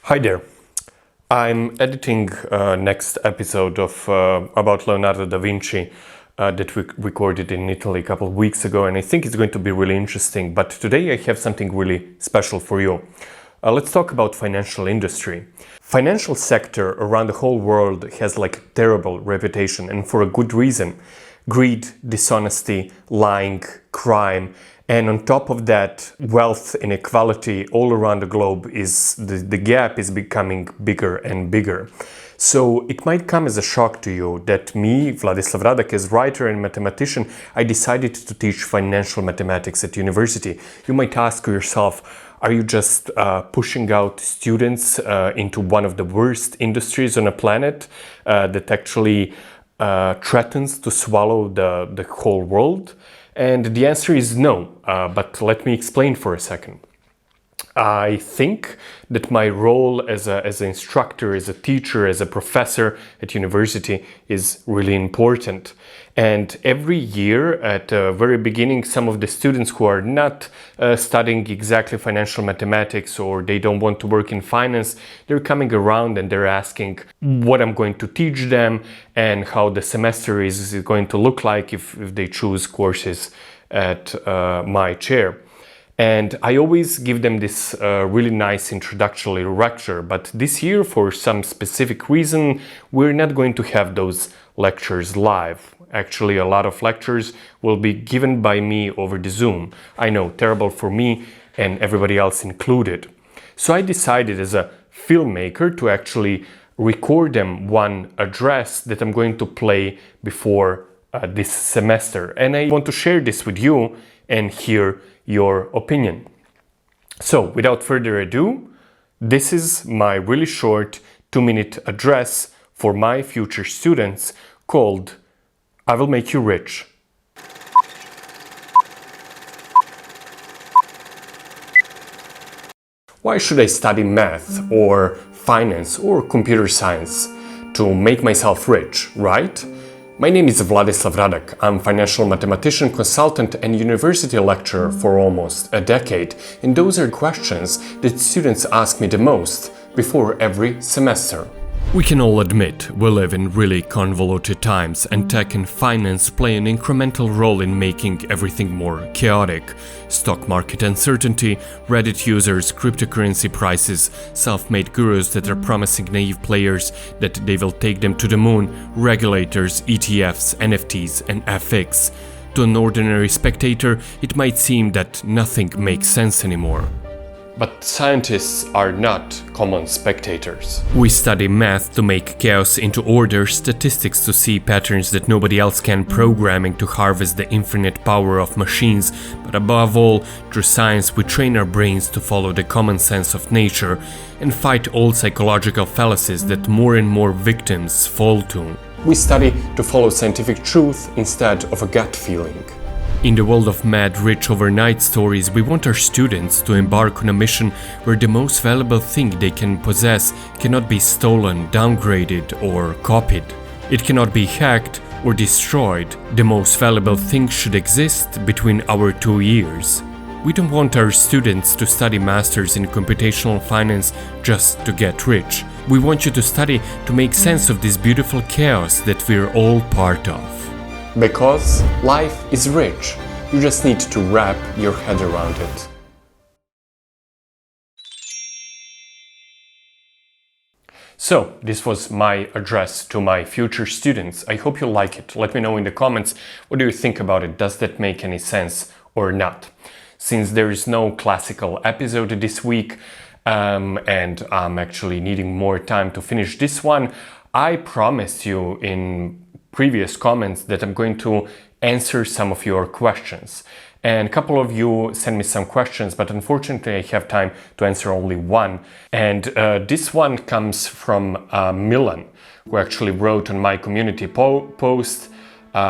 Hi there. I'm editing next episode of about Leonardo da Vinci that we recorded in Italy a couple of weeks ago, and I think it's going to be really interesting. But today I have something really special for you. Let's talk about financial industry. Financial sector around the whole world has like a terrible reputation, and for a good reason. Greed, dishonesty, lying, crime, and on top of that, wealth inequality all around the globe is the gap is becoming bigger and bigger. So it might come as a shock to you that me, Vladislav Radak, as writer and mathematician, I decided to teach financial mathematics at university. You might ask yourself, are you just pushing out students into one of the worst industries on the planet that actually threatens to swallow the whole world? And the answer is no, but let me explain for a second. I think that my role as an instructor, as a teacher, as a professor at university is really important. And every year at the very beginning, some of the students who are not studying exactly financial mathematics or they don't want to work in finance, they're coming around and they're asking what I'm going to teach them and how the semester is going to look like if they choose courses at my chair. And I always give them this really nice introductory lecture, but this year, for some specific reason, we're not going to have those lectures live. Actually, a lot of lectures will be given by me over the Zoom. I know, terrible for me and everybody else included. So I decided as a filmmaker to actually record them one address that I'm going to play before this semester. And I want to share this with you and hear your opinion. So, without further ado, this is my really short 2-minute address for my future students called I Will Make You Rich. Why should I study math or finance or computer science? To make myself rich, right? My name is Vladislav Radak. I'm financial mathematician, consultant and university lecturer for almost a decade, and those are questions that students ask me the most before every semester. We can all admit we live in really convoluted times, and tech and finance play an incremental role in making everything more chaotic. Stock market uncertainty, Reddit users, cryptocurrency prices, self-made gurus that are promising naive players that they will take them to the moon, regulators, ETFs, NFTs, and FX. To an ordinary spectator, it might seem that nothing makes sense anymore. But scientists are not common spectators. We study math to make chaos into order, statistics to see patterns that nobody else can, programming to harvest the infinite power of machines, but above all, through science we train our brains to follow the common sense of nature and fight all psychological fallacies that more and more victims fall to. We study to follow scientific truth instead of a gut feeling. In the world of mad rich overnight stories, we want our students to embark on a mission where the most valuable thing they can possess cannot be stolen, downgraded, or copied. It cannot be hacked or destroyed. The most valuable thing should exist between our 2 ears. We don't want our students to study masters in computational finance just to get rich. We want you to study to make sense of this beautiful chaos that we're all part of. Because life is rich, you just need to wrap your head around it. So, this was my address to my future students. I hope you like it. Let me know in the comments, what do you think about it? Does that make any sense or not? Since there is no classical episode this week, and I'm actually needing more time to finish this one, I promised you in previous comments that I'm going to answer some of your questions. And a couple of you sent me some questions, but unfortunately I have time to answer only one. And this one comes from Milan, who actually wrote on my community post.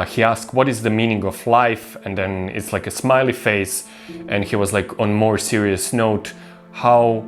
He asked, what is the meaning of life? And then it's like a smiley face. And he was like, on more serious note, how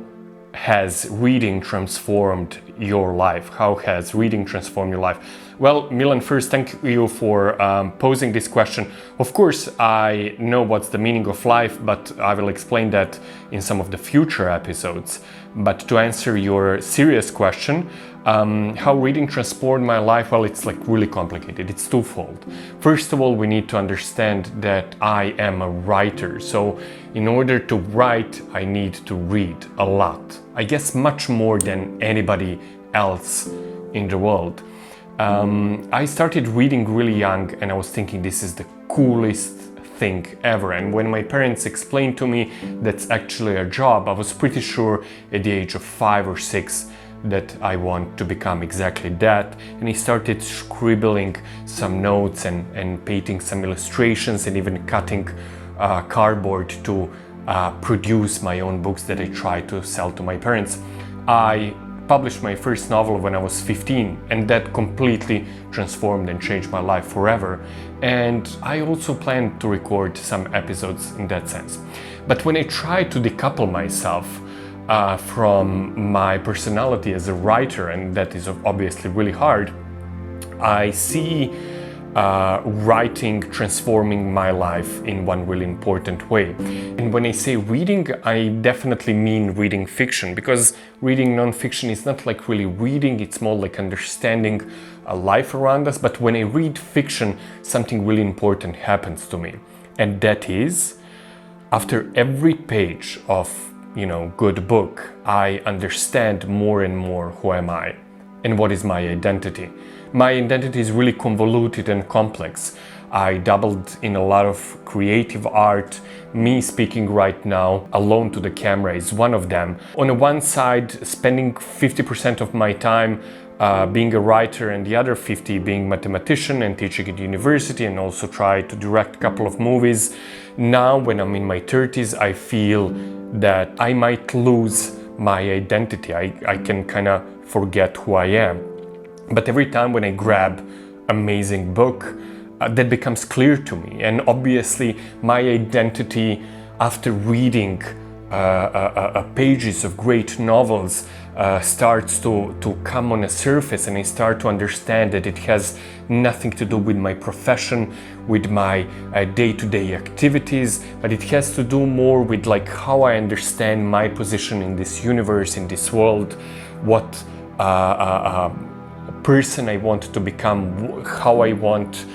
has reading transformed your life? How has reading transformed your life? Well, Milan, first, thank you for posing this question. Of course, I know what's the meaning of life, but I will explain that in some of the future episodes. But to answer your serious question, how reading transformed my life, well, it's like really complicated. It's twofold. First of all, we need to understand that I am a writer. So in order to write, I need to read a lot. I guess much more than anybody else in the world. I started reading really young, and I was thinking this is the coolest thing ever. And when my parents explained to me that's actually a job, I was pretty sure at the age of 5 or 6 that I want to become exactly that. And I started scribbling some notes and painting some illustrations and even cutting cardboard to produce my own books that I tried to sell to my parents. I published my first novel when I was 15, and that completely transformed and changed my life forever. And I also plan to record some episodes in that sense. But when I try to decouple myself from my personality as a writer, and that is obviously really hard, I see writing transforming my life in one really important way. And when I say reading, I definitely mean reading fiction, because reading non-fiction is not like really reading, it's more like understanding life around us. But when I read fiction, something really important happens to me. And that is, after every page of, good book, I understand more and more who am I and what is my identity. My identity is really convoluted and complex. I dabbled in a lot of creative art. Me speaking right now alone to the camera is one of them. On the one side, spending 50% of my time being a writer, and the other 50 being mathematician and teaching at university, and also try to direct a couple of movies. Now, when I'm in my 30s, I feel that I might lose my identity. I can kind of forget who I am. But every time when I grab amazing book, that becomes clear to me. And obviously my identity after reading pages of great novels starts to come on a surface, and I start to understand that it has nothing to do with my profession, with my day-to-day activities, but it has to do more with like how I understand my position in this universe, in this world, what person I want to become, how I want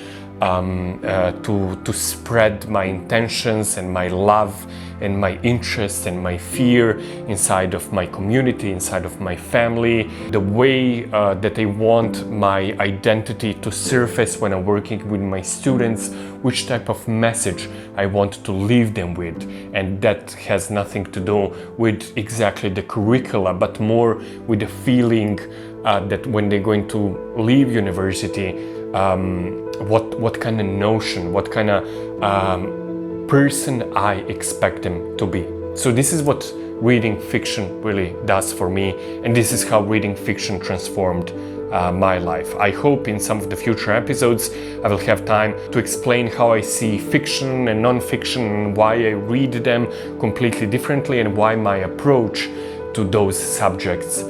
to spread my intentions and my love and my interests and my fear inside of my community, inside of my family, the way that I want my identity to surface when I'm working with my students, which type of message I want to leave them with. And that has nothing to do with exactly the curricula, but more with the feeling that when they're going to leave university, what kind of notion, what kind of person I expect them to be. So this is what reading fiction really does for me, and this is how reading fiction transformed my life. I hope in some of the future episodes I will have time to explain how I see fiction and non-fiction, and why I read them completely differently, and why my approach to those subjects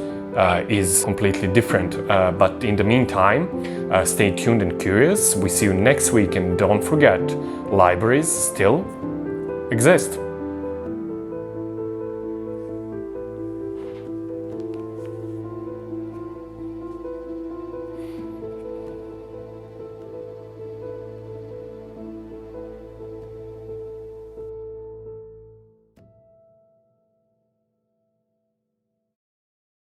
is completely different. But in the meantime, stay tuned and curious. We see you next week, and don't forget, libraries still exist.